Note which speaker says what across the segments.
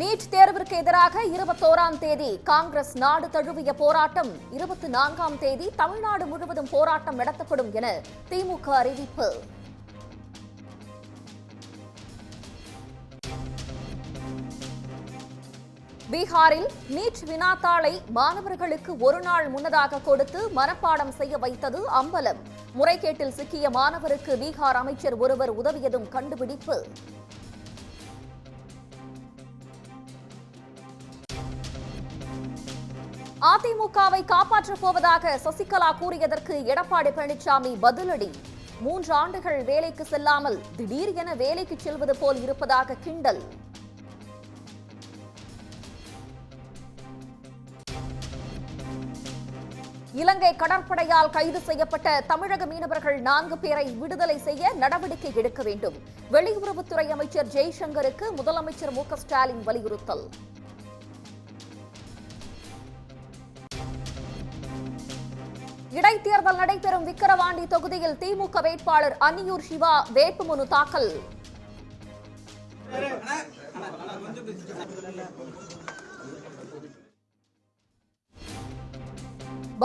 Speaker 1: NEET தேர்விற்கு எதிராக 21ஆம் தேதி காங்கிரஸ் நாடு தழுவிய போராட்டம், 24ஆம் தேதி தமிழ்நாடு முழுவதும் போராட்டம் நடத்தப்படும் என திமுக அறிவிப்பு. பீகாரில் நீட் வினாத்தாளை மாணவர்களுக்கு ஒரு நாள் முன்னதாக கொடுத்து மனப்பாடம் செய்ய வைத்தது அம்பலம். முறைகேட்டில் சிக்கிய மாணவருக்கு பீகார் அமைச்சர் ஒருவர் உதவியதும் கண்டுபிடிப்பு. அதிமுகவை காப்பாற்றப் போவதாக சசிகலா கூறியதற்கு எடப்பாடி பழனிசாமி பதிலடி. 3 ஆண்டுகள் வேலைக்கு செல்லாமல் திடீர் என வேலைக்கு செல்வது போல் இருப்பதாக கிண்டல். இலங்கை கடற்படையால் கைது செய்யப்பட்ட தமிழக மீனவர்கள் 4 பேரை விடுதலை செய்ய நடவடிக்கை எடுக்க வேண்டும். வெளியுறவுத்துறை அமைச்சர் ஜெய்சங்கருக்கு முதலமைச்சர் மு க ஸ்டாலின் வலியுறுத்தல். இடைத்தேர்தல் நடைபெறும் விக்கிரவாண்டி தொகுதியில் திமுக வேட்பாளர் அன்னியூர் சிவா வேட்புமனு தாக்கல்.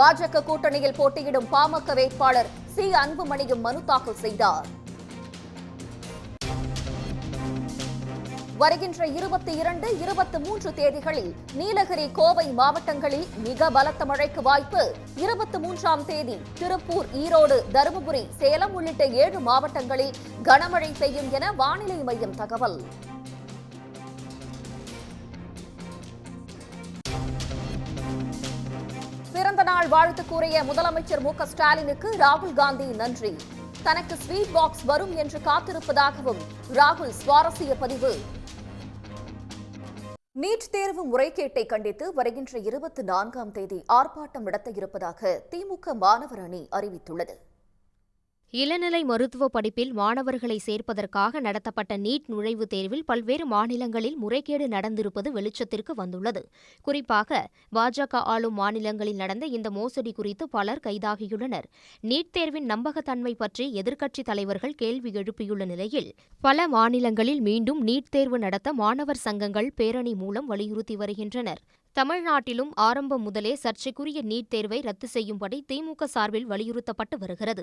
Speaker 1: பாஜக கூட்டணியில் போட்டியிடும் பாமக வேட்பாளர் சி அன்புமணியும் மனு தாக்கல் செய்தார். வருகின்ற 22, 23 தேதிகளில் நீலகிரி, கோவை மாவட்டங்களில் மிக பலத்த மழைக்கு வாய்ப்பு. 23ஆம் தேதி திருப்பூர், ஈரோடு, தருமபுரி, சேலம் உள்ளிட்ட 7 மாவட்டங்களில் கனமழை பெய்யும் என வானிலை மையம் தகவல். பிறந்தநாள் வாழ்த்து கூறிய முதலமைச்சர் மு க ஸ்டாலினுக்கு ராகுல் காந்தி நன்றி. தனக்கு ஸ்வீட் பாக்ஸ் வரும் என்று காத்திருப்பதாகவும் ராகுல் சுவாரஸ்ய பதிவு. நீட் தேர்வு முறைகேட்டை கண்டித்து வருகின்ற 24ஆம் தேதி ஆர்ப்பாட்டம் நடத்த இருப்பதாக திமுக மாணவர் அணி அறிவித்துள்ளது.
Speaker 2: இளநிலை மருத்துவ படிப்பில் மாணவர்களை சேர்ப்பதற்காக நடத்தப்பட்ட நீட் நுழைவுத் தேர்வில் பல்வேறு மாநிலங்களில் முறைகேடு நடந்திருப்பது வெளிச்சத்திற்கு வந்துள்ளது. குறிப்பாக பாஜக ஆளும் மாநிலங்களில் நடந்த இந்த மோசடி குறித்து பலர் கைதாகியுள்ளனர். நீட் தேர்வின் நம்பகத்தன்மை பற்றி எதிர்க்கட்சித் தலைவர்கள் கேள்வி எழுப்பியுள்ள நிலையில் பல மாநிலங்களில் மீண்டும் நீட் தேர்வு நடத்த மாணவர் சங்கங்கள் பேரணி மூலம் வலியுறுத்தி வருகின்றனர். தமிழ்நாட்டிலும் ஆரம்பம் முதலே சர்ச்சைக்குரிய நீட் தேர்வை ரத்து செய்யும்படி திமுக சார்பில் வலியுறுத்தப்பட்டு வருகிறது.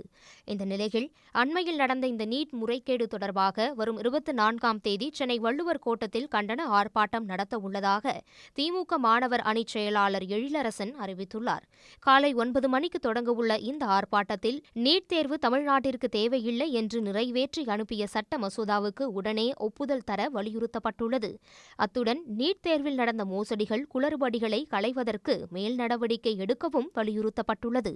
Speaker 2: இந்த நிலையில் அண்மையில் நடந்த இந்த நீட் முறைகேடு தொடர்பாக வரும் 24ஆம் தேதி சென்னை வள்ளுவர் கோட்டத்தில் கண்டன ஆர்ப்பாட்டம் நடத்த உள்ளதாக திமுக மாணவர் அணிச் செயலாளர் எழிலரசன் அறிவித்துள்ளார். காலை 9 மணிக்கு தொடங்கவுள்ள இந்த ஆர்ப்பாட்டத்தில் நீட் தேர்வு தமிழ்நாட்டிற்கு தேவையில்லை என்று நிறைவேற்றி அனுப்பிய சட்ட மசோதாவுக்கு உடனே ஒப்புதல் தர வலியுறுத்தப்பட்டுள்ளது. அத்துடன் நீட் தேர்வில் நடந்த மோசடிகள், குளறுபடிகளை களைவதற்கு மேல் நடவடிக்கை எடுக்கவும் வலியுறுத்தப்பட்டுள்ளது.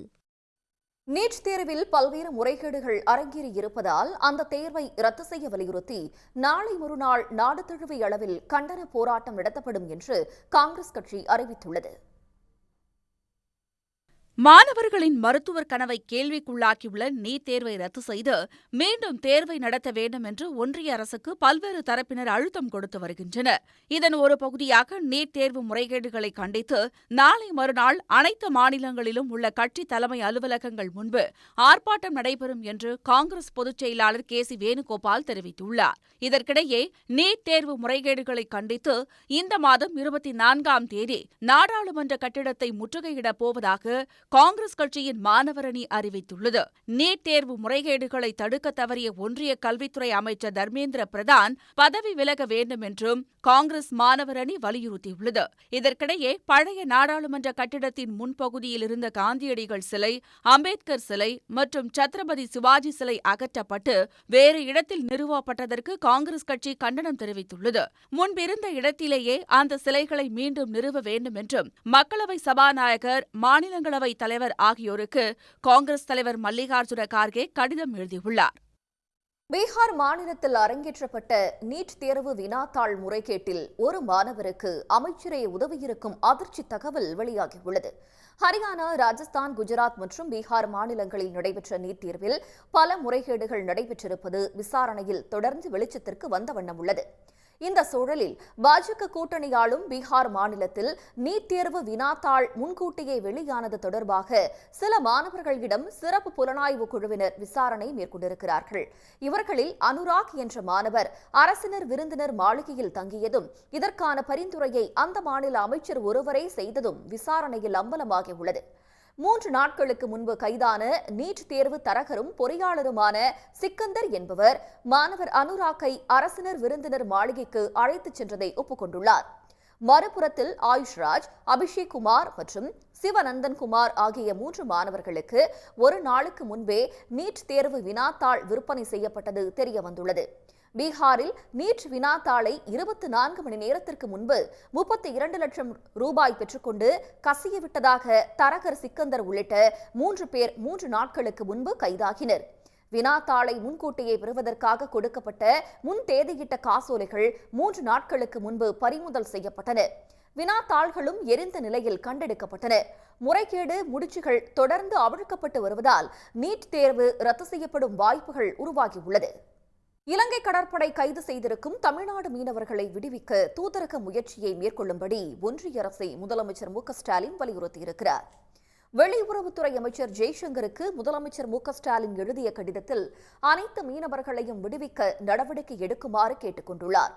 Speaker 1: நீட் தேர்வில் பல்வேறு முறைகேடுகள் அரங்கேறி இருப்பதால் அந்த தேர்வை ரத்து செய்ய வலியுறுத்தி நாளை மறுநாள் நாடு தழுவிய அளவில் கண்டன போராட்டம் நடத்தப்படும் என்று காங்கிரஸ் கட்சி அறிவித்துள்ளது.
Speaker 3: மாணவர்களின் மருத்துவர் கனவை கேள்விக்குள்ளாக்கியுள்ள நீட் தேர்வை ரத்து செய்து மீண்டும் தேர்வை நடத்த வேண்டும் என்று ஒன்றிய அரசுக்கு பல்வேறு தரப்பினர் அழுத்தம் கொடுத்து வருகின்றனர். இதன் ஒரு பகுதியாக நீட் தேர்வு முறைகேடுகளை கண்டித்து நாளை மறுநாள் அனைத்து மாநிலங்களிலும் உள்ள கட்சி தலைமை அலுவலகங்கள் முன்பு ஆர்ப்பாட்டம் நடைபெறும் என்று காங்கிரஸ் பொதுச் செயலாளர் கே சி வேணுகோபால் தெரிவித்துள்ளார். இதற்கிடையே நீட் தேர்வு முறைகேடுகளை கண்டித்து இந்த மாதம் 24ஆம் தேதி நாடாளுமன்ற கட்டிடத்தை முற்றுகையிடப் போவதாக காங்கிரஸ் கட்சியின் மாணவர் அணி அறிவித்துள்ளது. நீட் தேர்வு முறைகேடுகளை தடுக்க தவறிய ஒன்றிய கல்வித்துறை அமைச்சர் தர்மேந்திர பிரதான் பதவி விலக வேண்டும் என்றும் காங்கிரஸ் மாணவர் அணி வலியுறுத்தியுள்ளது. இதற்கிடையே பழைய நாடாளுமன்ற கட்டிடத்தின் முன்பகுதியில் இருந்த காந்தியடிகள் சிலை, அம்பேத்கர் சிலை மற்றும் சத்ரபதி சிவாஜி சிலை அகற்றப்பட்டு வேறு இடத்தில் நிறுவப்பட்டதற்கு காங்கிரஸ் கட்சி கண்டனம் தெரிவித்துள்ளது. முன்பிருந்த இடத்திலேயே அந்த சிலைகளை மீண்டும் நிறுவ வேண்டும் என்றும் மக்களவை சபாநாயகர், மாநிலங்களவை தலைவர் ஆகியோருக்கு காங்கிரஸ் தலைவர் மல்லிகார்ஜுன கார்கே கடிதம் எழுதியுள்ளார்.
Speaker 1: பீகார் மாநிலத்தில் அரங்கேற்றப்பட்ட நீட் தேர்வு வினாத்தாள் முறைகேட்டில் ஒரு மாணவருக்கு அமைச்சரே உதவியிருக்கும் அதிர்ச்சி தகவல் வெளியாகியுள்ளது. ஹரியானா, ராஜஸ்தான், குஜராத் மற்றும் பீகார் மாநிலங்களில் நடைபெற்ற நீட் தேர்வில் பல முறைகேடுகள் நடைபெற்றிருப்பது விசாரணையில் தொடர்ந்து வெளிச்சத்திற்கு வந்த வண்ணம் உள்ளது. இந்த சூழலில் பாஜக கூட்டணி ஆளும் பீகார் மாநிலத்தில் நீட் தேர்வு வினாத்தாள் முன்கூட்டியே வெளியானது தொடர்பாக சில மாணவர்களிடம் சிறப்பு புலனாய்வு குழுவினர் விசாரணை மேற்கொண்டிருக்கிறார்கள். இவர்களில் அனுராக் என்ற மாணவர் அரசினர் விருந்தினர் மாளிகையில் தங்கியதும் இதற்கான பரிந்துரையை அந்த மாநில அமைச்சர் ஒருவரே செய்ததும் விசாரணையில் அம்பலமாகியுள்ளது. 3 நாட்களுக்கு முன்பு கைதான நீட் தேர்வு தரகரும் பொறியாளருமான சிக்கந்தர் என்பவர் மாணவர் அனுராக்கை அரசினர் விருந்தினர் மாளிகைக்கு அழைத்துச் சென்றதை ஒப்புக்கொண்டுள்ளார். மறுபுறத்தில் ஆயுஷ்ராஜ், அபிஷேக் குமார் மற்றும் சிவநந்தன் குமார் ஆகிய 3 மாணவர்களுக்கு ஒரு நாளுக்கு முன்பே நீட் தேர்வு வினாத்தாள் விற்பனை செய்யப்பட்டது தெரியவந்துள்ளது. பீகாரில் நீட் வினாத்தாளை 24 மணி நேரத்திற்கு முன்பு 32 லட்சம் ரூபாய் பெற்றுக்கொண்டு கசியவிட்டதாக தரகர் சிக்கந்தர் உள்ளிட்ட 3 பேர் 3 நாட்களுக்கு முன்பு கைதாகினர். வினாத்தாளை முன்கூட்டியே பெறுவதற்காக கொடுக்கப்பட்ட முன் தேதியிட்ட காசோலைகள் 3 நாட்களுக்கு முன்பு பறிமுதல் செய்யப்பட்டன. வினாத்தாள்களும் எரிந்த நிலையில் கண்டெடுக்கப்பட்டன. முறைகேடு முடிச்சுகள் தொடர்ந்து அவிழ்க்கப்பட்டு வருவதால் நீட் தேர்வு ரத்து செய்யப்படும் வாய்ப்புகள் உருவாகியுள்ளது. இலங்கை கடற்படை கைது செய்திருக்கும் தமிழ்நாடு மீனவர்களை விடுவிக்க தூதரக முயற்சியை மேற்கொள்ளும்படி ஒன்றிய அரசை முதலமைச்சர் மு க ஸ்டாலின் வலியுறுத்தியிருக்கிறார். வெளியுறவுத்துறை அமைச்சர் ஜெய்சங்கருக்கு முதலமைச்சர் மு க ஸ்டாலின் எழுதிய கடிதத்தில் அனைத்து மீனவர்களையும் விடுவிக்க நடவடிக்கை எடுக்குமாறு கேட்டுக் கொண்டுள்ளார்.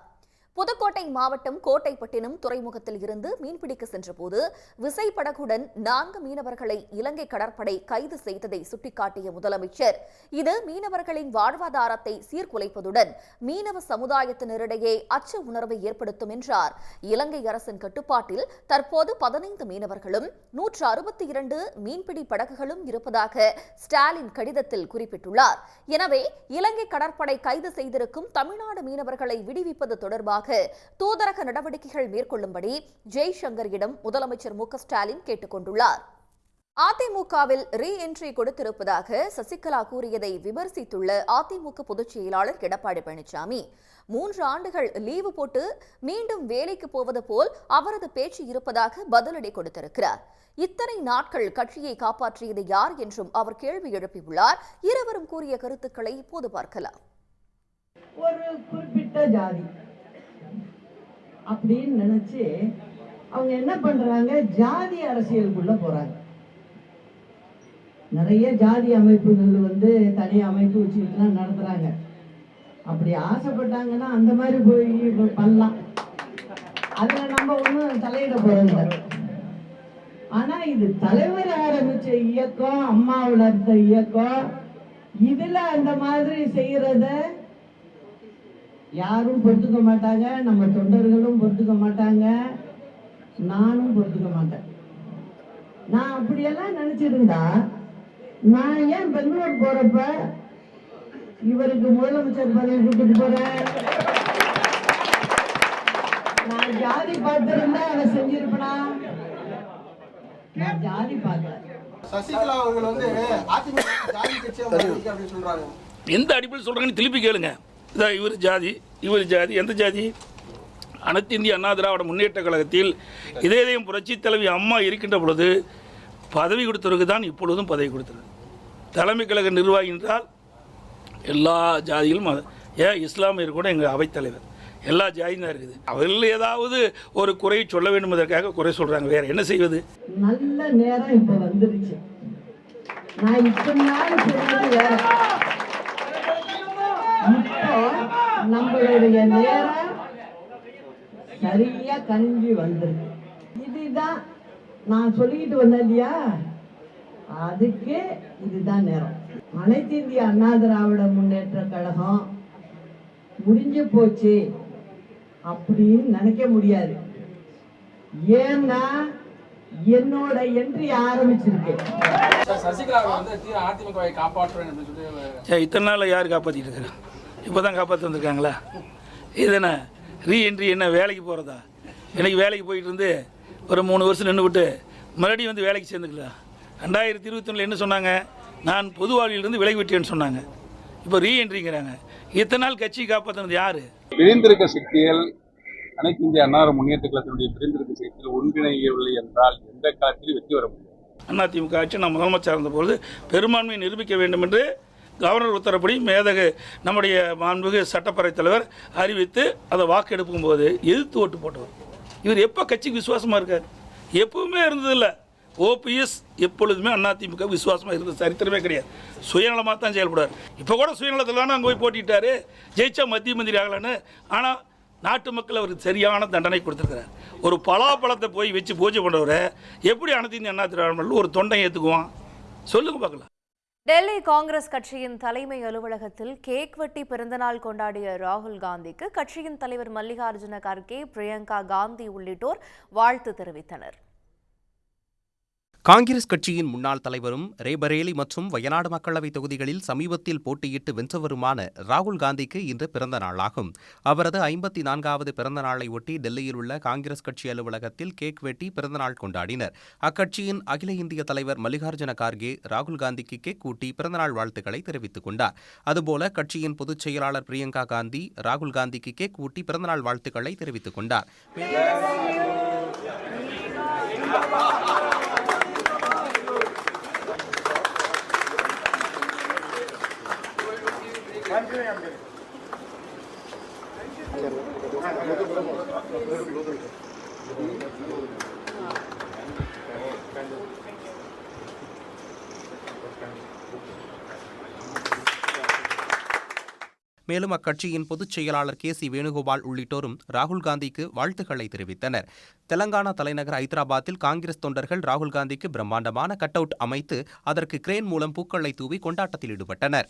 Speaker 1: புதுக்கோட்டை மாவட்டம் கோட்டைப்பட்டினம் துறைமுகத்தில் இருந்து மீன்பிடிக்க சென்றபோது விசைப்படகுடன் 4 மீனவர்களை இலங்கை கடற்படை கைது செய்ததை சுட்டிக்காட்டிய முதலமைச்சர், இது மீனவர்களின் வாழ்வாதாரத்தை சீர்குலைப்பதுடன் மீனவ சமுதாயத்தினரிடையே அச்ச உணர்வை ஏற்படுத்தும் என்றார். இலங்கை அரசின் கட்டுப்பாட்டில் தற்போது 15 மீனவர்களும் 162 மீன்பிடி படகுகளும் இருப்பதாக ஸ்டாலின் கடிதத்தில் குறிப்பிட்டுள்ளார். எனவே இலங்கை கடற்படை கைது செய்திருக்கும் தமிழ்நாடு மீனவர்களை விடுவிப்பது தொடர்பாக தூதரக நடவடிக்கைகள் மேற்கொள்ளும்படி ஜெய்சங்கரிடம் முதலமைச்சர் மு க ஸ்டாலின் கேட்டுக் கொண்டுள்ளார். அதிமுகவில் ரீ என்ட்ரி கொடுத்திருப்பதாக சசிகலா கூறியதை விமர்சித்துள்ள அதிமுக பொதுச் செயலாளர் எடப்பாடி பழனிசாமி, 3 ஆண்டுகள் லீவு போட்டு மீண்டும் வேலைக்கு போவது போல் அவரது பேச்சு இருப்பதாக பதிலடி கொடுத்திருக்கிறார். இத்தனை நாட்கள் கட்சியை காப்பாற்றியது யார் என்றும் அவர் கேள்வி எழுப்பியுள்ளார். இருவரும் கூறிய கருத்துக்களை இப்போது பார்க்கலாம்.
Speaker 4: ஒரு குறிப்பிட்ட ஜாதி அப்படின்னு நினைச்சு அவங்க என்ன பண்றாங்க, ஜாதி அரசியலுக்குள்ள போறாங்க. நிறைய ஜாதி அமைப்புகள் தனி அமைப்பு வச்சுக்கிட்டுலாம் நடத்துறாங்க. அப்படி ஆசைப்பட்டாங்கன்னா அந்த மாதிரி போய் பண்ணலாம். அதுல நம்ம ஒன்றும் தலையிட போறதில்லை. ஆனா இது தலைவர் ஆரம்பிச்ச இயக்கம், அம்மா வளர்த்த இயக்கம், இதுல அந்த மாதிரி செய்யறத யாரும் பொறுத்துக்க மாட்டாங்க. நம்ம தொண்டர்களும் பொறுத்துக்க மாட்டாங்க, நானும் பொறுத்துக்க மாட்டேன். நான் அப்படியெல்லாம் நினைச்சிருந்தா நான் ஏன் பெங்களூர் போறப்ப இவருக்கு முதலமைச்சர் பதவி கொடுத்துட்டு போறேன்? நான் ஜாதி பார்த்திருந்தா அதை செஞ்சிருப்பேனா? நான் ஜாதி பார்க்கல.
Speaker 5: சசிகலா அவர்கள் அதிமுக ஜாதி கட்சி அப்படின்னு சொல்றாங்க.
Speaker 6: எந்த அடிப்படையில் சொல்றாங்கன்னு திருப்பி கேளுங்க. இவர் ஜாதி, இவர் ஜாதி, எந்த ஜாதி? அனைத்து இந்திய அண்ணா திராவிட முன்னேற்ற கழகத்தில் இதயம் புரட்சி தலைவி அம்மா இருக்கின்ற பொழுது பதவி கொடுத்தவருக்கு தான் இப்பொழுதும் பதவி கொடுத்தது. தலைமை கழக நிர்வாகி என்றால் எல்லா ஜாதிகளும், இஸ்லாமியர் கூட எங்கள் அவைத்தலைவர், எல்லா ஜாதியும் தான் இருக்குது. அவர்கள் ஏதாவது ஒரு குறை சொல்ல வேண்டும் என்பதற்காக குறை சொல்றாங்க. வேற என்ன செய்வது?
Speaker 4: நல்ல நேரம் இப்ப வந்துருச்சு. நான் இத்தனை நாள் சொன்னது வேற. இப்போ நம்மளுடைய நேரம் சரியா கணிஞ்சு வந்திருக்கு. இதுதான் நான் சொல்லிக்கிட்டு வந்தேன் இல்லையா, அதுக்கு இதுதான் நேரம். அனைத்து இந்திய அண்ணா திராவிட முன்னேற்ற கழகம் முடிஞ்சு போச்சு அப்படின்னு நினைக்க முடியாது. ஏன்னா என்னோட என்ட்ரி ஆரம்பிச்சிருக்கு.
Speaker 6: இத்தனை நாள் யார் காப்பாற்றிட்டு இருக்கிறா? இப்போதான் காப்பாற்றி வந்திருக்காங்களா? இது என்ன ரீ என்ட்ரி? என்ன வேலைக்கு போகிறதா? எனக்கு வேலைக்கு போயிட்டு இருந்து ஒரு 3 வருஷம் நின்று விட்டு மறுபடியும் வேலைக்கு சேர்ந்துக்கலாம். 2021 என்ன சொன்னாங்க? நான் பொது வாழ்விலிருந்து விலகி விட்டேன்னு சொன்னாங்க. இப்போ ரீ என்ட்ரிங்கிறாங்க. இத்தனை நாள் கட்சி காப்பாற்றினது யாரு?
Speaker 7: பிரிந்திருக்க சக்திகள் அனைத்து இந்திய அண்ணா முன்னேற்ற கழகத்தினுடைய பிரிந்திருக்க சக்திகள் ஒன்றிணையவில்லை என்றால் எந்த காலத்திலும் வெற்றி வர முடியும்.
Speaker 6: அதிமுக ஆட்சி நான் முதலமைச்சர் இருந்தபோது பெரும்பான்மையை நிரூபிக்க வேண்டும் என்று கவர்னர் உத்தரப்படி நம்முடைய மாண்புமிகு சட்டப்பேரவைத் தலைவர் அறிவித்து அதை வாக்கெடுக்கும் போது எதிர்த்து ஓட்டு போட்டவர். இவர் எப்போ கட்சிக்கு விசுவாசமாக இருக்கார்? எப்பவுமே இருந்ததில்லை. ஓபிஎஸ் எப்பொழுதுமே அதிமுக விசுவாசமாக இருந்தது சரித்திரமே கிடையாது. சுயநலமாக தான் செயல்படுவார். இப்போ கூட சுயநலத்தில் தானே அங்கே போய் போட்டிட்டார், ஜெயிச்சா மத்திய மந்திரி ஆகலான்னு. ஆனால் நாட்டு மக்கள் அவருக்கு சரியான தண்டனை கொடுத்துருக்கிறார். ஒரு பலாப்பழத்தை போய் வச்சு பூஜை பண்ணுறவரை எப்படி அனைத்து இந்திய அண்ணா திராவிட ஒரு தொண்டை ஏற்றுக்குவான்? சொல்லுங்க பார்க்கலாம்.
Speaker 8: டெல்லி காங்கிரஸ் கட்சியின் தலைமை அலுவலகத்தில் கேக் வெட்டி பிறந்தநாள் கொண்டாடிய ராகுல் காந்திக்கு கட்சியின் தலைவர் மல்லிகார்ஜுன கார்கே, பிரியங்கா காந்தி உள்ளிட்டோர் வாழ்த்து தெரிவித்தனர்.
Speaker 9: காங்கிரஸ் கட்சியின் முன்னாள் தலைவரும் ரேபரேலி மற்றும் வயநாடு மக்களவைத் தொகுதிகளில் சமீபத்தில் போட்டியிட்டு வென்றவருமான ராகுல் காந்திக்கு இன்று பிறந்த நாளாகும். அவரது 54வது பிறந்த நாளை ஒட்டி டெல்லியில் உள்ள காங்கிரஸ் கட்சி அலுவலகத்தில் கேக் வெட்டி பிறந்தநாள் கொண்டாடினர். அக்கட்சியின் அகில இந்திய தலைவர் மல்லிகார்ஜுன கார்கே ராகுல் காந்திக்கு கேக் கூட்டி பிறந்தநாள் வாழ்த்துக்களை தெரிவித்துக் கொண்டார். அதுபோல கட்சியின் பொதுச் செயலாளர் பிரியங்கா காந்தி ராகுல் காந்திக்கு கேக் கூட்டி பிறந்தநாள் வாழ்த்துக்களை தெரிவித்துக் கொண்டார். மேலும் அக்கட்சியின் பொதுச் செயலாளர் KC வேணுகோபால் உள்ளிட்டோரும் ராகுல் காந்திக்கு வாழ்த்துக்களை தெரிவித்தனர். தெலங்கானா தலைநகர் ஐதராபாத்தில் காங்கிரஸ் தொண்டர்கள் ராகுல் காந்திக்கு பிரம்மாண்டமான கட் அவுட் அமைத்து அதற்கு கிரேன் மூலம் பூக்களை தூவி கொண்டாட்டத்தில் ஈடுபட்டனர்.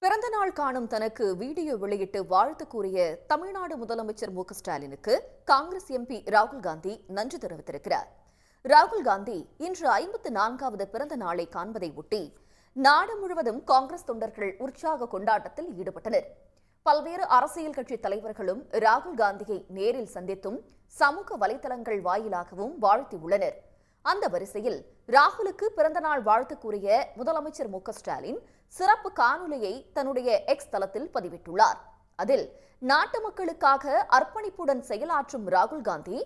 Speaker 1: பிறந்தநாள் காணும் தனக்கு வீடியோ வெளியிட்டு வாழ்த்து கூறிய தமிழ்நாடு முதலமைச்சர் மு க ஸ்டாலினுக்கு காங்கிரஸ் MP ராகுல் காந்தி நன்றி தெரிவித்திருக்கிறார். ராகுல் காந்தி இன்று 54வது பிறந்த நாளை காண்பதை ஒட்டி நாடு முழுவதும் காங்கிரஸ் தொண்டர்கள் உற்சாக கொண்டாட்டத்தில் ஈடுபட்டனர். பல்வேறு அரசியல் கட்சி தலைவர்களும் ராகுல் காந்தியை நேரில் சந்தித்தும் சமூக வலைதளங்கள் வாயிலாகவும் வாழ்த்தியுள்ளனர். அந்த வரிசையில் ராகுலுக்கு பிறந்தநாள் வாழ்த்து கூறிய முதலமைச்சர் மு க ஸ்டாலின் சிறப்பு காணொலியை தன்னுடைய எக்ஸ் தளத்தில் பதிவிட்டுள்ளார். அதில் நாட்டு மக்களுக்காக அர்ப்பணிப்புடன் செயலாற்றும் ராகுல் காந்தி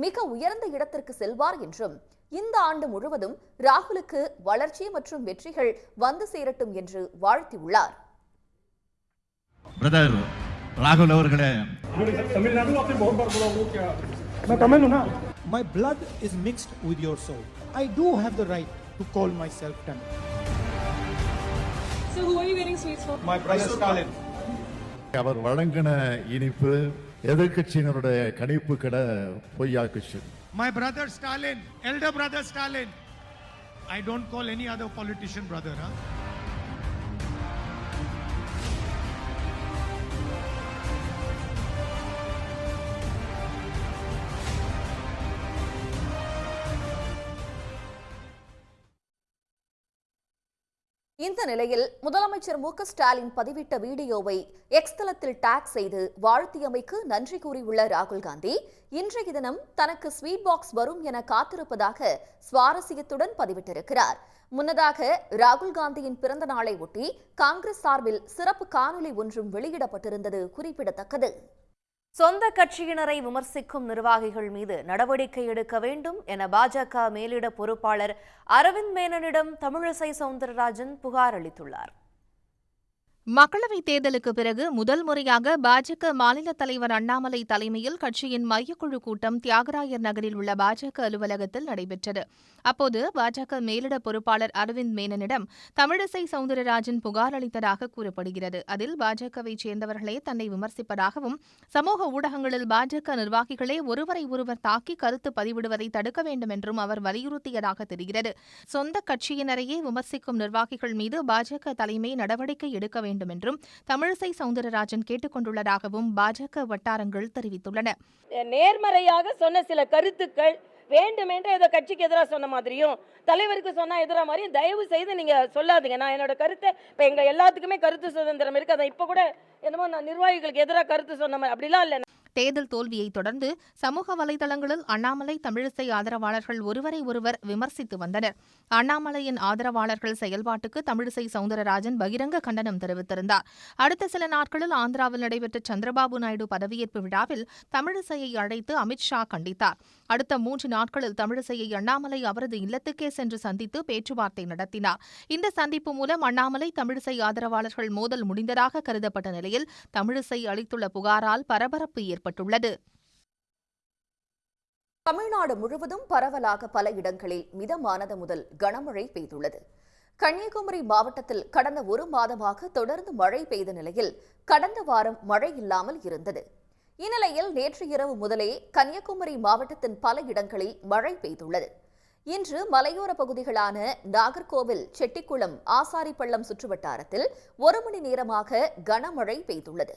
Speaker 1: மிக உயர்ந்த இடத்திற்கு செல்வார் என்றும் இந்த ஆண்டு முழுவதும் ராகுலுக்கு வளர்ச்சி மற்றும் வெற்றிகள் வந்து சேரட்டும் என்று வாழ்த்தியுள்ளார்.
Speaker 10: பிரதர் ராகுல் அவர்களே,
Speaker 11: my blood is mixed with your soul. I do have the right to call myself Tamil.
Speaker 12: So who are you getting sweets for?
Speaker 11: My brother Stalin.
Speaker 10: அவர் வழங்கின இனிப்பு எதிர்க்கட்சியினருடைய கணிப்பு கட பொய்யாக்குச்சு.
Speaker 11: My brother Stalin, elder brother Stalin. I don't call any other politician brother, huh?
Speaker 1: இந்த நிலையில் முதலமைச்சர் மு க ஸ்டாலின் பதிவிட்ட வீடியோவை எக்ஸ் தளத்தில் டாக் செய்து வாழ்த்தியமைக்கு நன்றி கூறியுள்ள ராகுல் காந்தி இன்றைய தினம் தனக்கு ஸ்வீட் பாக்ஸ் வரும் என காத்திருப்பதாக சுவாரஸ்யத்துடன் பதிவிட்டிருக்கிறார். முன்னதாக ராகுல் காந்தியின் பிறந்த நாளை ஒட்டி காங்கிரஸ் சார்பில் சிறப்பு காணொலி ஒன்றும் வெளியிடப்பட்டிருந்தது குறிப்பிடத்தக்கது.
Speaker 8: சொந்த கட்சியினரை விமர்சிக்கும் நிர்வாகிகள் மீது நடவடிக்கை எடுக்க வேண்டும் என பாஜக மேலிட பொறுப்பாளர் அரவிந்த் மேனனிடம் தமிழிசை சவுந்தரராஜன் புகார் அளித்துள்ளார்.
Speaker 2: மக்களவைத் தேர்தலுக்கு பிறகு முதல் முறையாக பாஜக மாநில தலைவர் அண்ணாமலை தலைமையில் கட்சியின் மையக்குழு கூட்டம் தியாகராயர் நகரில் உள்ள பாஜக அலுவலகத்தில் நடைபெற்றது. அப்போது பாஜக மேலிட பொறுப்பாளர் அரவிந்த் மேனனிடம் தமிழிசை சவுந்தரராஜன் புகார் அளித்ததாக கூறப்படுகிறது. அதில் பாஜகவைச் சேர்ந்தவர்களே தன்னை விமர்சிப்பதாகவும் சமூக ஊடகங்களில் பாஜக நிர்வாகிகளே ஒருவரை ஒருவர் தாக்கி கருத்து பதிவிடுவதை தடுக்க வேண்டும் என்றும் அவர் வலியுறுத்தியதாக தெரிகிறது. சொந்த கட்சியினரையே விமர்சிக்கும் நிர்வாகிகள் மீது பாஜக தலைமை நடவடிக்கை எடுக்க வேண்டும் என்றும் தமிழிசை சவுந்தரராஜன் கேட்டுக் கொண்டுள்ளதாகவும் பாஜக வட்டாரங்கள் தெரிவித்துள்ளன.
Speaker 12: நேர்மறையாக சொன்ன சில கருத்துக்கள் வேண்டுமென்றே ஏதோ கட்சிக்கு எதிராக சொன்ன மாதிரியும் தலைவருக்கு சொன்னா எதிராக மாதிரியும் தயவு செய்து நீங்க சொல்லாதீங்க. நான் என்னோட கருத்தை இப்ப எங்க எல்லாத்துக்குமே கருத்து சுதந்திரம் இருக்கு. அதை இப்ப கூட என்னமோ நான் நிர்வாகிகளுக்கு எதிராக கருத்து சொன்ன மாதிரி அப்படிலாம் இல்லை.
Speaker 13: தேர்தல் தோல்வியை தொடர்ந்து சமூக வலைதளங்களில் அண்ணாமலை தமிழிசை ஆதரவாளர்கள் ஒருவரை ஒருவர் விமர்சித்து வந்தனர். அண்ணாமலையின் ஆதரவாளர்கள் செயல்பாட்டுக்கு தமிழிசை சவுந்தரராஜன் பகிரங்க கண்டனம் தெரிவித்திருந்தார். அடுத்த சில நாட்களில் ஆந்திராவில் நடைபெற்ற சந்திரபாபு நாயுடு பதவியேற்பு விழாவில் தமிழிசையை அழைத்து அமித்ஷா கண்டித்தார். அடுத்த 3 நாட்களில் தமிழிசையை அண்ணாமலை அவரது இல்லத்துக்கே சென்று சந்தித்து பேச்சுவார்த்தை நடத்தினார். இந்த சந்திப்பு மூலம் அண்ணாமலை தமிழிசை ஆதரவாளர்கள் மோதல் முடிந்ததாக கருதப்பட்ட நிலையில் தமிழிசை அளித்துள்ள புகாரால் பரபரப்பு ஏற்பட்டுள்ளது.
Speaker 1: தமிழ்நாடு முழுவதும் பரவலாக பல இடங்களில் மிதமானது முதல் கனமழை பெய்துள்ளது. கன்னியாகுமரி மாவட்டத்தில் கடந்த 1 மாதமாக தொடர்ந்து மழை பெய்த நிலையில் கடந்த வாரம் மழை இல்லாமல் இருந்தது. இந்நிலையில் நேற்று இரவு முதலே கன்னியாகுமரி மாவட்டத்தின் பல இடங்களில் மழை பெய்துள்ளது. இன்று மலையோர பகுதிகளான நாகர்கோவில், செட்டிக்குளம், ஆசாரிப்பள்ளம் சுற்றுவட்டாரத்தில் 1 மணி நேரமாக கனமழை பெய்துள்ளது.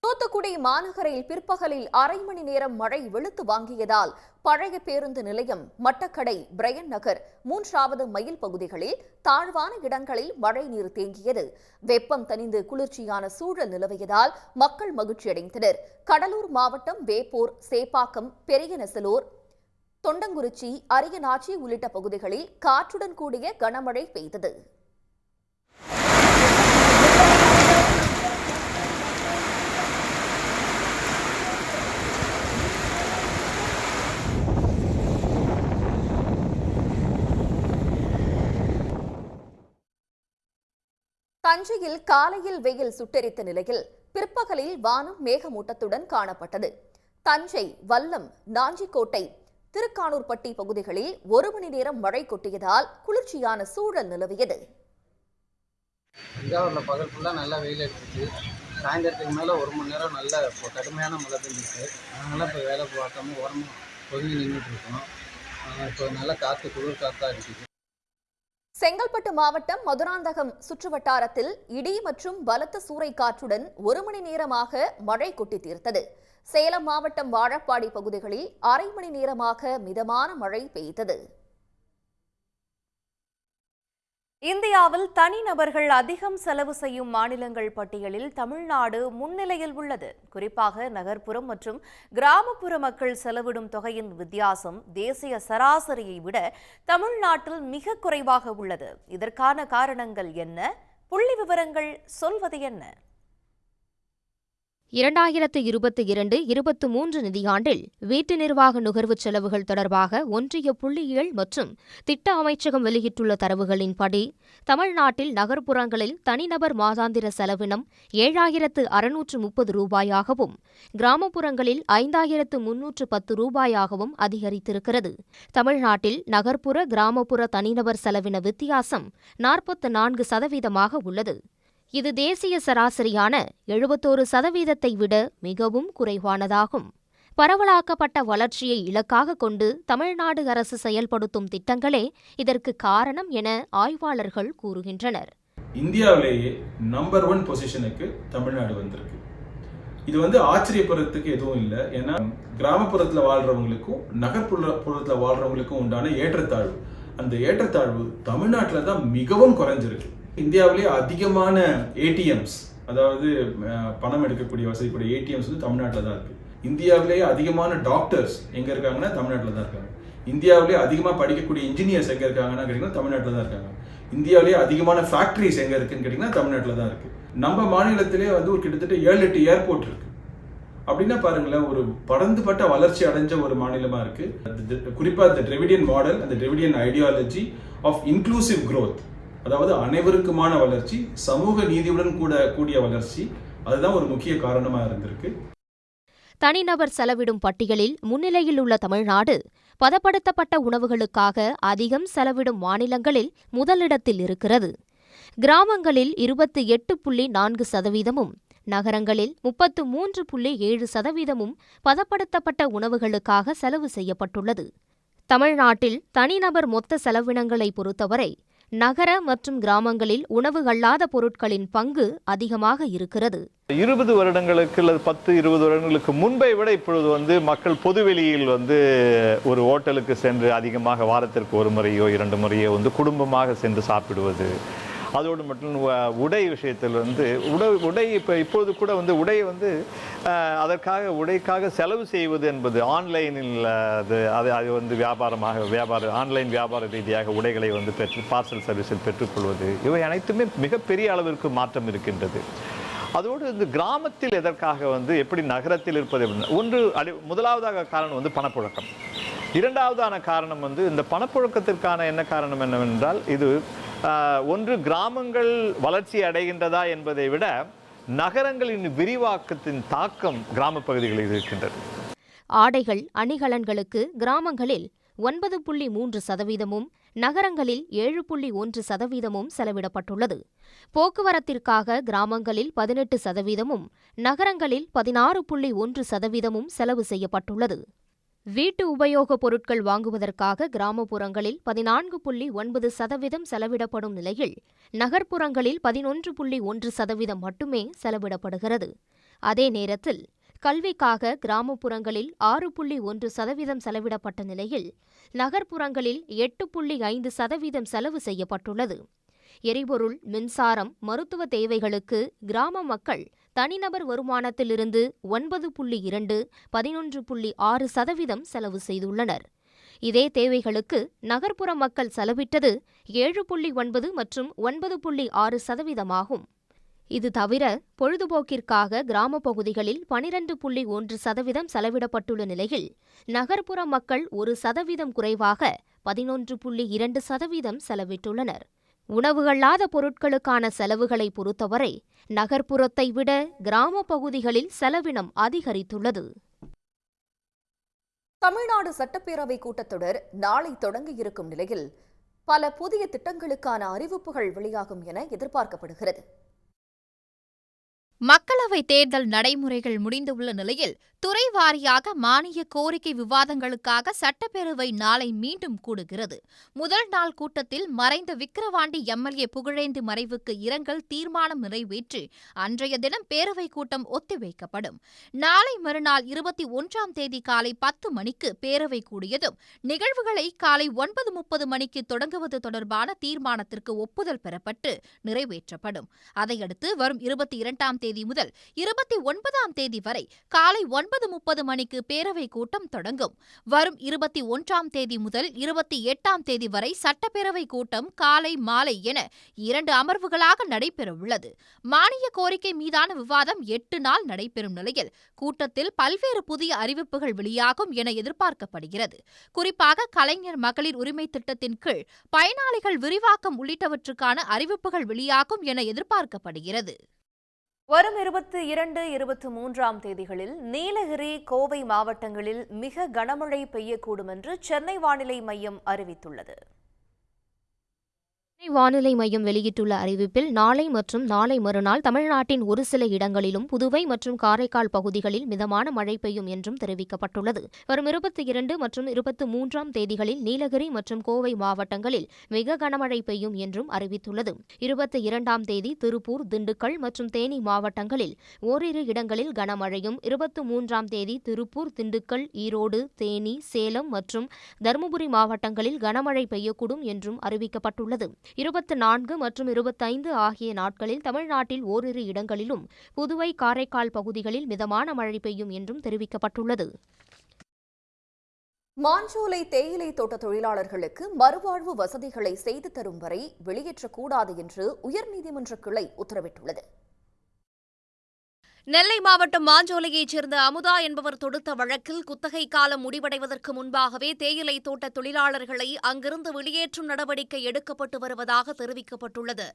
Speaker 1: தூத்துக்குடி மாநகரில் பிற்பகலில் 1/2 மணி நேரம் மழை வெளுத்து வாங்கியதால் பழைய பேருந்து நிலையம், மட்டக்கடை, பிரையன் நகர், 3வது மைல் பகுதிகளில் தாழ்வான இடங்களில் மழை நீர் தேங்கியது. வெப்பம் தணிந்து குளிர்ச்சியான சூழல் நிலவியதால் மக்கள் மகிழ்ச்சியடைந்தனர். கடலூர் மாவட்டம் வேப்பூர், சேப்பாக்கம், பெரியநெசலூர், தொண்டங்குறிச்சி, அரியநாச்சி உள்ளிட்ட பகுதிகளில் காற்றுடன் கூடிய கனமழை பெய்தது. தஞ்சையில் காலையில் வெயில் சுட்டெரித்த நிலையில் பிற்பகலில் வானம் மேகமூட்டத்துடன் காணப்பட்டது. தஞ்சை, வல்லம், நாஞ்சிக்கோட்டை, திருக்கானூர்பட்டி பகுதிகளில் 1 மணி நேரம் மழை கொட்டியதால் குளிர்ச்சியான சூழல் நிலவியது.
Speaker 14: தஞ்சாவூர்ல பகல் ஃபுல்லா நல்லா வெயில் அடிச்சிச்சு. சாயந்தரத்துக்கு மேல 1 மணி நேரம் நல்ல கடுமையான மழை பெஞ்சிச்சு. அதனால இப்போ வேலை பார்க்காம உரமும் பொதுவி நின்றுட்டு இருக்கோம். இப்போ நல்லா காற்று, குளிர் காற்றா அடிக்குது.
Speaker 1: செங்கல்பட்டு மாவட்டம் மதுராந்தகம் சுற்றுவட்டாரத்தில் இடி மற்றும் பலத்த சூறைக்காற்றுடன் 1 மணி நேரமாக மழை கொட்டி தீர்த்தது. சேலம் மாவட்டம் வாழப்பாடி பகுதிகளில் 1/2 மணி நேரமாக மிதமான மழை பெய்தது.
Speaker 8: இந்தியாவில் தனிநபர்கள் அதிகம் செலவு செய்யும் மாநிலங்கள் பட்டியலில் தமிழ்நாடு முன்னிலையில் உள்ளது. குறிப்பாக நகர்ப்புறம் மற்றும் கிராமப்புற மக்கள் செலவிடும் தொகையின் வித்தியாசம் தேசிய சராசரியை விட தமிழ்நாட்டில் மிக குறைவாக உள்ளது. இதற்கான காரணங்கள் என்ன? புள்ளி விவரங்கள் சொல்வது என்ன?
Speaker 2: 2022-23 நிதியாண்டில் வீட்டு நிர்வாக நுகர்வுச் செலவுகள் தொடர்பாக ஒன்றிய புள்ளியியல் மற்றும் திட்ட அமைச்சகம் வெளியிட்டுள்ள தரவுகளின்படி தமிழ்நாட்டில் நகர்ப்புறங்களில் தனிநபர் மாதாந்திர செலவினம் 7,630 ரூபாயாகவும் கிராமப்புறங்களில் 5,310 ரூபாயாகவும் அதிகரித்திருக்கிறது. தமிழ்நாட்டில் நகர்ப்புற, கிராமப்புற தனிநபர் செலவின வித்தியாசம் 44% உள்ளது. இது தேசிய சராசரியான 71% விட மிகவும் குறைவானதாகும். பரவலாக்கப்பட்ட வளர்ச்சியை இலக்காக கொண்டு தமிழ்நாடு அரசு செயல்படுத்தும் திட்டங்களே இதற்கு காரணம் என ஆய்வாளர்கள் கூறுகின்றனர்.
Speaker 15: இந்தியாவிலேயே நம்பர் 1 பொசிஷனுக்கு தமிழ்நாடு வந்திருக்கு. இது ஆச்சரியப்படுறதுக்கு எதுவும் இல்லை. ஏன்னா கிராமப்புறத்தில் வாழ்றவங்களுக்கும் நகர்ப்புறத்தில் வாழ்றவங்களுக்கும் உண்டான ஏற்றத்தாழ்வு, அந்த ஏற்றத்தாழ்வு தமிழ்நாட்டில் தான் மிகவும் குறைஞ்சிருக்கு. இந்தியாவிலேயே அதிகமான ஏடிஎம்ஸ், அதாவது பணம் எடுக்கக்கூடிய வசதிக்கூடிய ஏடிஎம்ஸ் தமிழ்நாட்டில் தான் இருக்கு. இந்தியாவிலேயே அதிகமான டாக்டர்ஸ் எங்க இருக்காங்கன்னா தமிழ்நாட்டில் தான் இருக்காங்க. இந்தியாவிலேயே அதிகமாக படிக்கக்கூடிய இன்ஜினியர்ஸ் எங்க இருக்காங்கன்னா கேட்டீங்கன்னா தமிழ்நாட்டில் தான் இருக்காங்க. இந்தியாவிலேயே அதிகமான ஃபேக்டரிஸ் எங்க இருக்குன்னு கேட்டீங்கன்னா தமிழ்நாட்டில் தான் இருக்கு. நம்ம மாநிலத்திலே ஒரு கிட்டத்தட்ட 7-8 ஏர்போர்ட் இருக்கு. அப்படின்னா பாருங்களேன், ஒரு பரந்துபட்ட வளர்ச்சி அடைஞ்ச ஒரு மாநிலமா இருக்கு. குறிப்பா இந்த டிராவிடியன் மாடல், அந்த Dravidian ideology of inclusive growth, அதாவது அனைவருக்குமான வளர்ச்சி, சமூக நீதியுடன் கூடிய வளர்ச்சி, அதுதான் ஒரு முக்கிய காரணமா இருந்திருக்கு.
Speaker 2: தனிநபர் செலவிடும் பட்டியலில் முன்னிலையில் உள்ள தமிழ்நாடு பதப்படுத்தப்பட்ட உணவுகளுக்காக அதிகம் செலவிடும் மாநிலங்களில் முதலிடத்தில் இருக்கிறது. கிராமங்களில் 28.4%, நகரங்களில் 33.7% பதப்படுத்தப்பட்ட உணவுகளுக்காக செலவு செய்யப்பட்டுள்ளது. தமிழ்நாட்டில் தனிநபர் மொத்த செலவினங்களை பொறுத்தவரை நகர மற்றும் கிராமங்களில் உணவு அல்லாத பொருட்களின் பங்கு அதிகமாக இருக்கிறது.
Speaker 16: 20 வருடங்களுக்கு அல்லது 10-20 வருடங்களுக்கு முன்பை விட இப்பொழுது மக்கள் பொதுவெளியில் ஒரு ஹோட்டலுக்கு சென்று அதிகமாக வாரத்திற்கு ஒரு முறையோ 2 முறையோ குடும்பமாக சென்று சாப்பிடுவது. அதோடு மட்டும் உடை விஷயத்தில் உடை இப்போது கூட உடையை அதற்காக உடைக்காக செலவு செய்வது என்பது ஆன்லைனில் அது ஆன்லைன் வியாபார ரீதியாக உடைகளை பார்சல் சர்வீஸில் பெற்றுக்கொள்வது, இவை அனைத்துமே மிகப்பெரிய அளவிற்கு மாற்றம் இருக்கின்றது. அதோடு இந்த கிராமத்தில் எதற்காக எப்படி நகரத்தில் இருப்பது முதலாவதாக காரணம் பணப்புழக்கம். இரண்டாவதான காரணம் இந்த பணப்புழக்கத்திற்கான என்ன காரணம் என்னவென்றால், இது ஒன்று கிராமங்கள் வளர்ச்சி அடைகின்றதா என்பதை விட நகரங்களின் விரிவாக்கத்தின் தாக்கம் கிராம பகுதிகளில் இருக்கின்றது.
Speaker 2: ஆடைகள் அணிகலன்களுக்கு கிராமங்களில் 9.3%, நகரங்களில் 7.1% செலவிடப்பட்டுள்ளது. போக்குவரத்திற்காக கிராமங்களில் 18%, நகரங்களில் 16.1% செலவு செய்யப்பட்டுள்ளது. வீட்டு உபயோகப் பொருட்கள் வாங்குவதற்காக கிராமப்புறங்களில் 14.9% செலவிடப்படும் நிலையில் நகர்ப்புறங்களில் 11.1% மட்டுமே செலவிடப்படுகிறது. அதே நேரத்தில் கல்விக்காக கிராமப்புறங்களில் 6.1% செலவிடப்பட்ட நிலையில் நகர்ப்புறங்களில் 8.5% செலவு செய்யப்பட்டுள்ளது. எரிபொருள், மின்சாரம், மருத்துவ தேவைகளுக்கு கிராம மக்கள் தனிநபர் வருமானத்திலிருந்து 9.2, 11.6% செலவு செய்துள்ளனர். இதே தேவைகளுக்கு நகர்ப்புற மக்கள் செலவிட்டது 7.9 மற்றும் 9.6% ஆகும். இது தவிர பொழுதுபோக்கிற்காக கிராம பகுதிகளில் 12.1% செலவிடப்பட்டுள்ள நிலையில் நகர்ப்புற மக்கள் 1% குறைவாக 11.2% செலவிட்டுள்ளனர். உணவு அல்லாத பொருட்களுக்கான செலவுகளை பொறுத்தவரை நகர்ப்புறத்தை விட கிராம பகுதிகளில் செலவினம் அதிகரித்துள்ளது.
Speaker 1: தமிழ்நாடு சட்டப்பேரவை கூட்டத்தொடர் நாளை தொடங்க இருக்கும் நிலையில் பல புதிய திட்டங்களுக்கான அறிவிப்புகள் வெளியாகும் என எதிர்பார்க்கப்படுகிறது.
Speaker 17: மக்களவைத் தேர்தல் நடைமுறைகள் முடிந்துள்ள நிலையில் துறை வாரியாக மானிய கோரிக்கை விவாதங்களுக்காக சட்டப்பேரவை நாளை மீண்டும் கூடுகிறது. முதல் நாள் கூட்டத்தில் மறைந்த விக்கிரவாண்டி எம்எல்ஏ புகழேந்தி மறைவுக்கு இரங்கல் தீர்மானம் நிறைவேற்றி அன்றைய தினம் பேரவைக் கூட்டம் ஒத்திவைக்கப்படும். நாளை மறுநாள் 21ஆம் தேதி காலை 10 மணிக்கு பேரவை கூடியதும் நிகழ்வுகளை காலை 9:30 மணிக்கு தொடங்குவது தொடர்பான தீர்மானத்திற்கு ஒப்புதல் பெறப்பட்டு நிறைவேற்றப்படும். அதையடுத்து வரும் 22ஆம் தேதி முதல் 29ஆம் தேதி வரை காலை 9:30 மணிக்கு பேரவை கூட்டம் தொடங்கும். வரும் 21ஆம் தேதி முதல் 28ஆம் தேதி வரை சட்டப்பேரவை கூட்டம் காலை மாலை என 2 அமர்வுகளாக நடைபெறவுள்ளது. மானிய கோரிக்கை மீதான விவாதம் 8 நாள் நடைபெறும் நிலையில் கூட்டத்தில் பல்வேறு புதிய அறிவிப்புகள் வெளியாகும் என எதிர்பார்க்கப்படுகிறது. குறிப்பாக கலைஞர் மகளிர் உரிமை திட்டத்தின் கீழ் பயனாளிகள் விரிவாக்கம் உள்ளிட்டவற்றுக்கான அறிவிப்புகள் வெளியாகும் என எதிர்பார்க்கப்படுகிறது.
Speaker 8: வரும் 22, 23ஆம் தேதிகளில் நீலகிரி, கோவை மாவட்டங்களில் மிக கனமழை பெய்யக்கூடும் என்று சென்னை வானிலை மையம் அறிவித்துள்ளது.
Speaker 2: சென்னை வானிலை மையம் வெளியிட்டுள்ள அறிவிப்பில் நாளை மற்றும் நாளை மறுநாள் தமிழ்நாட்டின் ஒரு சில இடங்களிலும் புதுவை மற்றும் காரைக்கால் பகுதிகளில் மிதமான மழை பெய்யும் என்றும் தெரிவிக்கப்பட்டுள்ளது. வரும் 22 மற்றும் 23ஆம் தேதிகளில் நீலகிரி மற்றும் கோவை மாவட்டங்களில் மிக கனமழை பெய்யும் என்றும் அறிவித்துள்ளது. 22ஆம் தேதி திருப்பூர், திண்டுக்கல் மற்றும் தேனி மாவட்டங்களில் ஓரிரு இடங்களில் கனமழையும், 23ஆம் தேதி திருப்பூர், திண்டுக்கல், ஈரோடு, தேனி, சேலம் மற்றும் தருமபுரி மாவட்டங்களில் கனமழை பெய்யக்கூடும் என்றும் அறிவிக்கப்பட்டுள்ளது. 24 மற்றும் 25 ஆகிய நாட்களில் தமிழ்நாட்டில் ஓரிரு இடங்களிலும் புதுவை, காரைக்கால் பகுதிகளில் மிதமான மழை பெய்யும் என்றும் தெரிவிக்கப்பட்டுள்ளது.
Speaker 1: மாஞ்சோலை தேயிலை தோட்ட தொழிலாளர்களுக்கு மறுவாழ்வு வசதிகளை செய்து தரும் வரை வெளியேற்றக்கூடாது என்று உயர்நீதிமன்ற கிளை உத்தரவிட்டுள்ளது.
Speaker 8: நெல்லை மாவட்டம் மாஞ்சோலையைச் சேர்ந்த அமுதா என்பவர் தொடுத்த வழக்கில் குத்தகை காலம் முடிவடைவதற்கு முன்பாகவே தேயிலை தோட்ட தொழிலாளர்களை அங்கிருந்து வெளியேற்றும் நடவடிக்கை எடுக்கப்பட்டு வருவதாக தெரிவிக்கப்பட்டுள்ளது.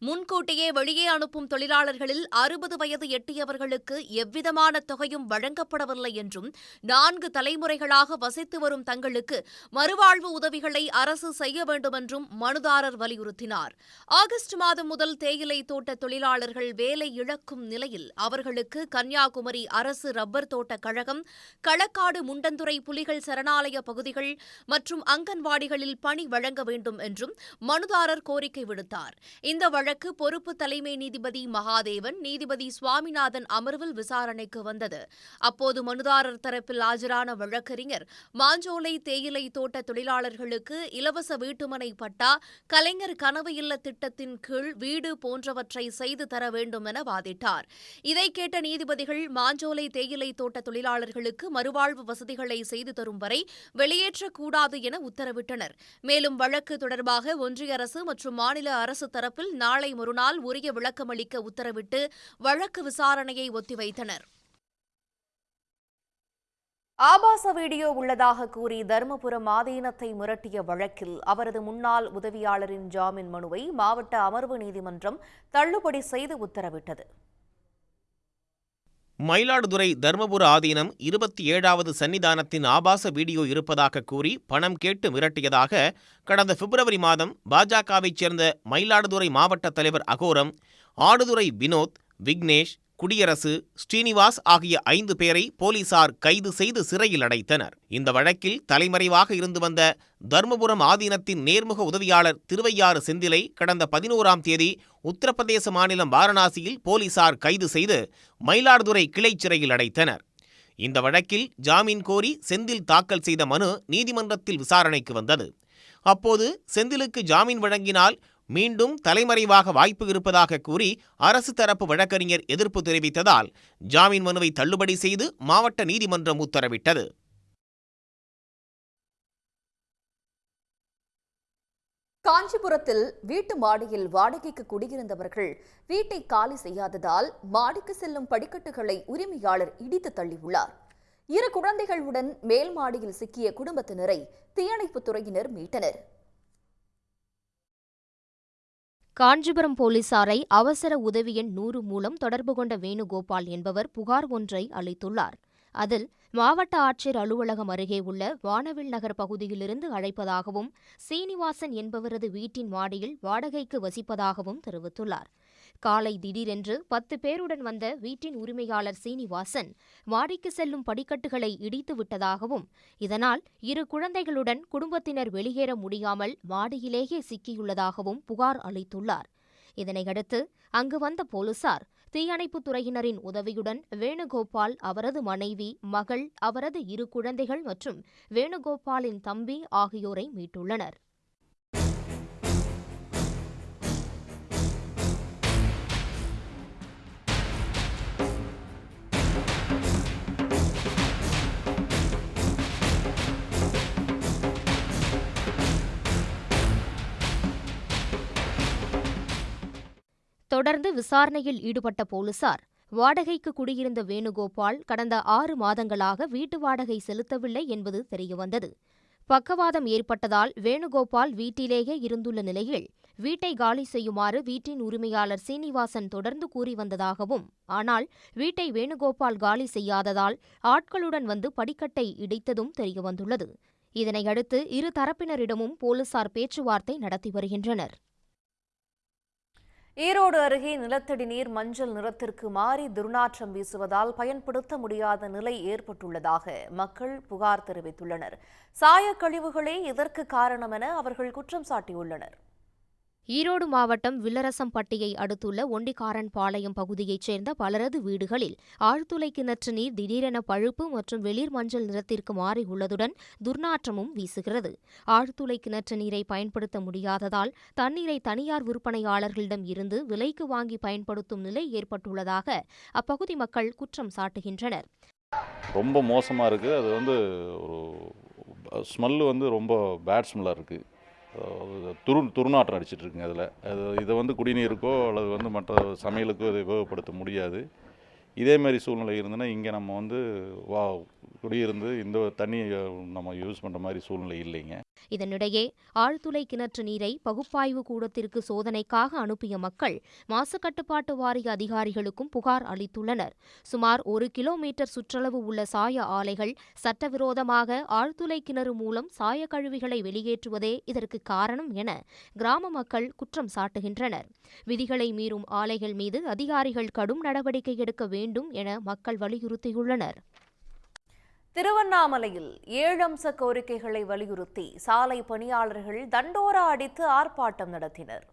Speaker 8: முன்கூட்டியே வெளியே அனுப்பும் தொழிலாளர்களில் 60 வயது எட்டியவர்களுக்கு எவ்விதமான தொகையும் வழங்கப்படவில்லை என்றும் 4 தலைமுறைகளாக வசித்து வரும் தங்களுக்கு மறுவாழ்வு உதவிகளை அரசு செய்ய வேண்டும் என்றும் மனுதாரர் வலியுறுத்தினார். ஆகஸ்ட் மாதம் முதல் தேயிலை தோட்ட தொழிலாளர்கள் வேலை இழக்கும் நிலையில் அவர்களுக்கு மாணவர்களுக்கு கன்னியாகுமரி அரசு ரப்பர் தோட்ட கழகம், களக்காடு முண்டந்துறை புலிகள் சரணாலய பகுதிகள் மற்றும் அங்கன்வாடிகளில் பணி வழங்க வேண்டும் என்றும் மனுதாரர் கோரிக்கை விடுத்தார். இந்த வழக்கு பொறுப்பு தலைமை நீதிபதி மகாதேவன், நீதிபதி சுவாமிநாதன் அமர்வில் விசாரணைக்கு வந்தது. அப்போது மனுதாரர் தரப்பில் ஆஜரான வழக்கறிஞர் மாஞ்சோலை தேயிலை தோட்ட தொழிலாளர்களுக்கு இலவச வீட்டுமனை பட்டா, கலைஞர் கனவு இல்ல திட்டத்தின் கீழ் வீடு போன்றவற்றை செய்து தர வேண்டும் என வாதிட்டார். இதை கேட்ட நீதிபதிகள் மாஞ்சோலை தேயிலை தோட்ட தொழிலாளர்களுக்கு மறுவாழ்வு வசதிகளை செய்து தரும் வரை வெளியேற்றக்கூடாது என உத்தரவிட்டனர். மேலும் வழக்கு தொடர்பாக ஒன்றிய அரசு மற்றும் மாநில அரசு தரப்பில் நாளை மறுநாள் உரிய விளக்கமளிக்க உத்தரவிட்டு வழக்கு விசாரணையை ஒத்திவைத்தனர். ஆபாச வீடியோ உள்ளதாக கூறி தருமபுரம் ஆதீனத்தை மிரட்டிய வழக்கில் அவரது முன்னாள் உதவியாளரின் ஜாமீன் மனுவை மாவட்ட அமர்வு நீதிமன்றம் தள்ளுபடி செய்து உத்தரவிட்டது.
Speaker 18: மயிலாடுதுறை தர்மபுர ஆதீனம் 27வது சன்னிதானத்தின் ஆபாச வீடியோ இருப்பதாக கூறி பணம் கேட்டு மிரட்டியதாக கடந்த பிப்ரவரி மாதம் பாஜகவைச் சேர்ந்த மயிலாடுதுறை மாவட்ட தலைவர் அகோரம், ஆடுதுறை வினோத், விக்னேஷ், குடியரசு, ஸ்ரீனிவாஸ் ஆகிய 5 பேரை போலீசார் கைது செய்து சிறையில் அடைத்தனர். இந்த வழக்கில் தலைமறைவாக இருந்து வந்த தர்மபுரம் ஆதீனத்தின் நேர்முக உதவியாளர் திருவையாறு செந்திலை கடந்த 11ஆம் தேதி உத்தரப்பிரதேச மாநிலம் வாரணாசியில் போலீசார் கைது செய்து மயிலாடுதுறை கிளை சிறையில் அடைத்தனர். இந்த வழக்கில் ஜாமீன் கோரி செந்தில் தாக்கல் செய்த மனு நீதிமன்றத்தில் விசாரணைக்கு வந்தது. அப்போது செந்திலுக்கு ஜாமீன் வழங்கினால் மீண்டும் தலைமறைவாக வாய்ப்பு இருப்பதாக கூறி அரசு தரப்பு வழக்கறிஞர் எதிர்ப்பு தெரிவித்ததால் ஜாமீன் மனுவை தள்ளுபடி செய்து மாவட்ட நீதிமன்றம் உத்தரவிட்டது.
Speaker 1: காஞ்சிபுரத்தில் வீட்டு மாடியில் வாடகைக்கு குடியிருந்தவர்கள் வீட்டை காலி செய்யாததால் மாடிக்கு செல்லும் படிக்கட்டுகளை உரிமையாளர் இடித்து தள்ளியுள்ளார். 2 குழந்தைகளுடன் மேல் மாடியில் சிக்கிய குடும்பத்தினரை தீயணைப்புத் துறையினர் மீட்டனர்.
Speaker 2: காஞ்சிபுரம் போலீசாரை அவசர உதவி எண் 100 மூலம் தொடர்பு கொண்ட வேணுகோபால் என்பவர் புகார் ஒன்றை அளித்துள்ளார். அதில் மாவட்ட ஆட்சியர் அலுவலகம் அருகே உள்ள வானவில் நகர் பகுதியிலிருந்து அழைப்பதாகவும் சீனிவாசன் என்பவரது வீட்டின் மாடியில் வாடகைக்கு வசிப்பதாகவும் தெரிவித்துள்ளார். காலை திடீரென்று 10 பேருடன் வந்த வீட்டின் உரிமையாளர் சீனிவாசன் மாடிக்கு செல்லும் படிக்கட்டுகளை இடித்து விட்டதாகவும், இதனால் 2 குழந்தைகளுடன் குடும்பத்தினர் வெளியேற முடியாமல் மாடியிலேயே சிக்கியுள்ளதாகவும் புகார் அளித்துள்ளார். இதனையடுத்து அங்கு வந்த போலீசார் தீயணைப்புத் துறையினரின் உதவியுடன் வேணுகோபால், அவரது மனைவி, மகள், அவரது 2 குழந்தைகள் மற்றும் வேணுகோபாலின் தம்பி ஆகியோரை மீட்டுள்ளனர். தொடர்ந்து விசாரணையில் ஈடுபட்ட போலீசார் வாடகைக்கு குடியிருந்த வேணுகோபால் கடந்த 6 மாதங்களாக வீட்டு வாடகை செலுத்தவில்லை என்பது தெரியவந்தது. பக்கவாதம் ஏற்பட்டதால் வேணுகோபால் வீட்டிலேயே இருந்துள்ள நிலையில் வீட்டை காலி செய்யுமாறு வீட்டின் உரிமையாளர் சீனிவாசன் தொடர்ந்து கூறி வந்ததாகவும், ஆனால் வீட்டை வேணுகோபால் காலி செய்யாததால் ஆட்களுடன் வந்து படிக்கட்டை இடித்ததும் தெரியவந்துள்ளது. இதனையடுத்து 2 தரப்பினரிடமும் போலீசார் பேச்சுவார்த்தை நடத்தி வருகின்றனர்.
Speaker 8: ஈரோடு அருகே நிலத்தடி நீர் மஞ்சள் நிறத்திற்கு மாறி துர்நாற்றம் வீசுவதால் பயன்படுத்த முடியாத நிலை ஏற்பட்டுள்ளதாக மக்கள் புகார் தெரிவித்துள்ளனர். சாயக் கழிவுகளே இதற்கு காரணம் என அவர்கள் குற்றம் சாட்டியுள்ளனர்.
Speaker 2: ஈரோடு மாவட்டம் வில்லரசம்பட்டியை அடுத்துள்ள ஒண்டிக்காரன்பாளையம் பகுதியைச் சேர்ந்த பலரது வீடுகளில் ஆழ்துளை கிணற்று நீர் திடீரென பழுப்பு மற்றும் வெளிர் மஞ்சள் நிறத்திற்கு மாறியுள்ளதுடன் துர்நாற்றமும் வீசுகிறது. ஆழ்துளை கிணற்று நீரை பயன்படுத்த முடியாததால் தண்ணீரை தனியார் விற்பனையாளர்களிடம் இருந்து விலைக்கு வாங்கி பயன்படுத்தும் நிலை ஏற்பட்டுள்ளதாக அப்பகுதி மக்கள் குற்றம் சாட்டுகின்றனர்.
Speaker 19: ரொம்ப மோசமாக இருக்குது. அது ஒரு ஸ்மெல்லு ரொம்ப பேட் ஸ்மெல்லாக இருக்குது. துர்நாற்றம் அடிச்சிட்டு இருக்குங்க. இதை குடிநீருக்கோ அல்லது மற்ற சமையலுக்கோ இதை உபயோகப்படுத்த முடியாது. இதேமாரி சூழ்நிலை இருந்ததுன்னா இங்கே நம்ம குடியிருந்து இந்த தண்ணி நம்ம யூஸ் பண்ணுற மாதிரி சூழ்நிலை இல்லைங்க.
Speaker 2: இதனிடையே ஆழ்துளை கிணற்று நீரை பகுப்பாய்வு கூடத்திற்கு சோதனைக்காக அனுப்பிய மக்கள் மாசு கட்டுப்பாட்டு வாரிய அதிகாரிகளுக்கும் புகார் அளித்துள்ளனர். சுமார் 1 கிலோமீட்டர் சுற்றளவு உள்ள சாய ஆலைகள் சட்டவிரோதமாக ஆழ்துளை கிணறு மூலம் சாய கழிவுகளை வெளியேற்றுவதே இதற்கு காரணம் என கிராம மக்கள் குற்றம் சாட்டுகின்றனர். விதிகளை மீறும் ஆலைகள் மீது அதிகாரிகள் கடும் நடவடிக்கை எடுக்க வேண்டும் என மக்கள் வலியுறுத்தியுள்ளனர்.
Speaker 8: திருவண்ணாமலையில் 7 அம்ச கோரிக்கைகளை வலியுறுத்தி சாலை பணியாளர்கள் தண்டோரா அடித்து ஆர்ப்பாட்டம் நடத்தினர்.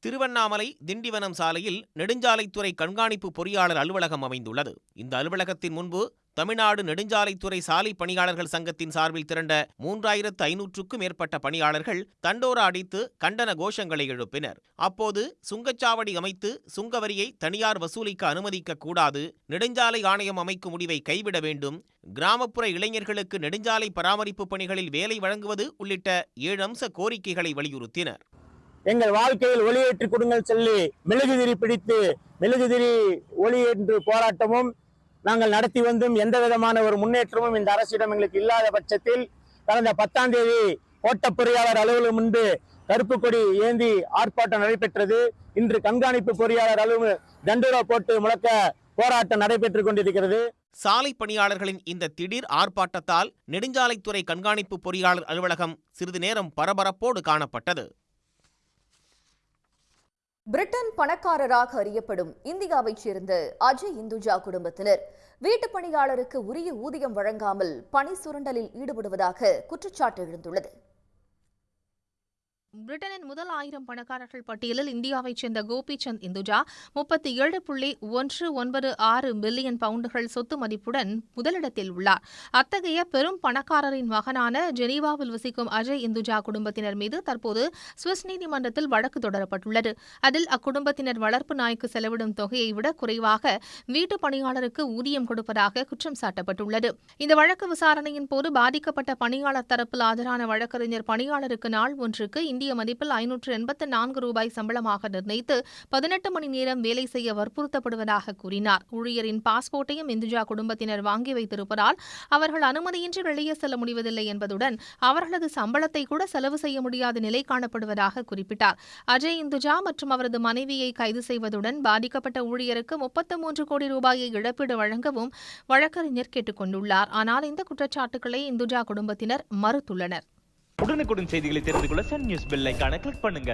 Speaker 18: திருவண்ணாமலை திண்டிவனம் சாலையில் நெடுஞ்சாலைத்துறை கண்காணிப்பு பொறியாளர் அலுவலகம் அமைந்துள்ளது. இந்த அலுவலகத்தின் முன்பு தமிழ்நாடு நெடுஞ்சாலைத்துறை சாலை பணியாளர்கள் சங்கத்தின் சார்பில் திரண்ட 3500க்கும் மேற்பட்ட பணியாளர்கள் தண்டோரா அடித்து கண்டன கோஷங்களை எழுப்பினர். அப்போது சுங்கச்சாவடி அமைத்து சுங்கவரியை தனியார் வசூலிக்க அனுமதிக்க கூடாது, நெடுஞ்சாலை ஆணையம் அமைக்கும் முடிவை கைவிட வேண்டும், கிராமப்புற இளைஞர்களுக்கு நெடுஞ்சாலை பராமரிப்பு பணிகளில் வேலை வழங்குவது உள்ளிட்ட 7 அம்ச கோரிக்கைகளை வலியுறுத்தினர்.
Speaker 20: எங்கள் வாழ்க்கையில் ஒளியேற்றி கொடுங்கள் சொல்லி மெழுகுதிரி பிடித்து மெழுகுதிரி ஒளியேற்று போராட்டமும் நாங்கள் நடத்தி வந்தும் எந்த விதமான ஒரு முன்னேற்றமும் இந்த அரசிடம் எங்களுக்கு இல்லாத பட்சத்தில் கடந்த 10ஆம் தேதி கோட்ட பொறியாளர் அலுவலகம் முன்பு கருப்பு கொடி ஏந்தி ஆர்ப்பாட்டம் நடைபெற்றது. இன்று கண்காணிப்பு பொறியாளர் அலுவலகம் தண்டோரா போட்டு முழக்க போராட்டம் நடைபெற்றுக் கொண்டிருக்கிறது.
Speaker 18: சாலை பணியாளர்களின் இந்த திடீர் ஆர்ப்பாட்டத்தால் நெடுஞ்சாலைத்துறை கண்காணிப்பு பொறியாளர் அலுவலகம் சிறிது நேரம் பரபரப்போடு காணப்பட்டது.
Speaker 1: பிரிட்டன் பணக்காரராக அறியப்படும் இந்தியாவைச் சேர்ந்த அஜய் இந்துஜா குடும்பத்தினர் வீட்டுப் பணியாளருக்கு உரிய ஊதியம் வழங்காமல் பணி சுரண்டலில் ஈடுபடுவதாக குற்றச்சாட்டு எழுந்துள்ளது.
Speaker 13: பிரிட்டனின் முதல் 1000 பணக்காரர்கள் பட்டியலில் இந்தியாவைச் சேர்ந்த கோபிசந்த் இந்துஜா 37.196 பில்லியன் பவுண்டுகள் சொத்து மதிப்புடன் முதலிடத்தில் உள்ளார். அத்தகைய பெரும் பணக்காரரின் மகனான ஜெனீவாவில் வசிக்கும் அஜய் இந்துஜா குடும்பத்தினர் மீது தற்போது சுவிஸ் நீதிமன்றத்தில் வழக்கு தொடரப்பட்டுள்ளது. அதில் அக்குடும்பத்தினர் வளர்ப்பு நாய்க்கு செலவிடும் தொகையை விட குறைவாக வீட்டு பணியாளருக்கு ஊதியம் கொடுப்பதாக குற்றம் சாட்டப்பட்டுள்ளது. இந்த வழக்கு விசாரணையின் போது பாதிக்கப்பட்ட பணியாளர் தரப்பில் ஆஜரான வழக்கறிஞர் பணியாளருக்கு நாள் ஒன்றுக்கு இந்திய மதிப்பில் 584 ரூபாய் சம்பளமாக நிர்ணயித்து 18 மணி நேரம் வேலை செய்ய வற்புறுத்தப்படுவதாக கூறினார். ஊழியரின் பாஸ்போர்ட்டையும் இந்துஜா குடும்பத்தினர் வாங்கி வைத்திருப்பதால் அவர்கள் அனுமதியின்றி வெளியே செல்ல முடிவதில்லை என்பதுடன் அவர்களது சம்பளத்தை கூட செலவு செய்ய முடியாத நிலை காணப்படுவதாக குறிப்பிட்டார். அஜய் இந்துஜா மற்றும் அவரது மனைவியை கைது செய்வதுடன் பாதிக்கப்பட்ட ஊழியருக்கு 33 கோடி ரூபாயை இழப்பீடு வழங்கவும் வழக்கறிஞர் கேட்டுக் கொண்டுள்ளார். ஆனால் இந்த குற்றச்சாட்டுகளை இந்துஜா குடும்பத்தினர் மறுத்துள்ளனர்.
Speaker 21: உடனுக்குடன் செய்திகளை தெரிந்து கொள்ள சன் நியூஸ் பெல் ஐகானை கிளிக் பண்ணுங்க.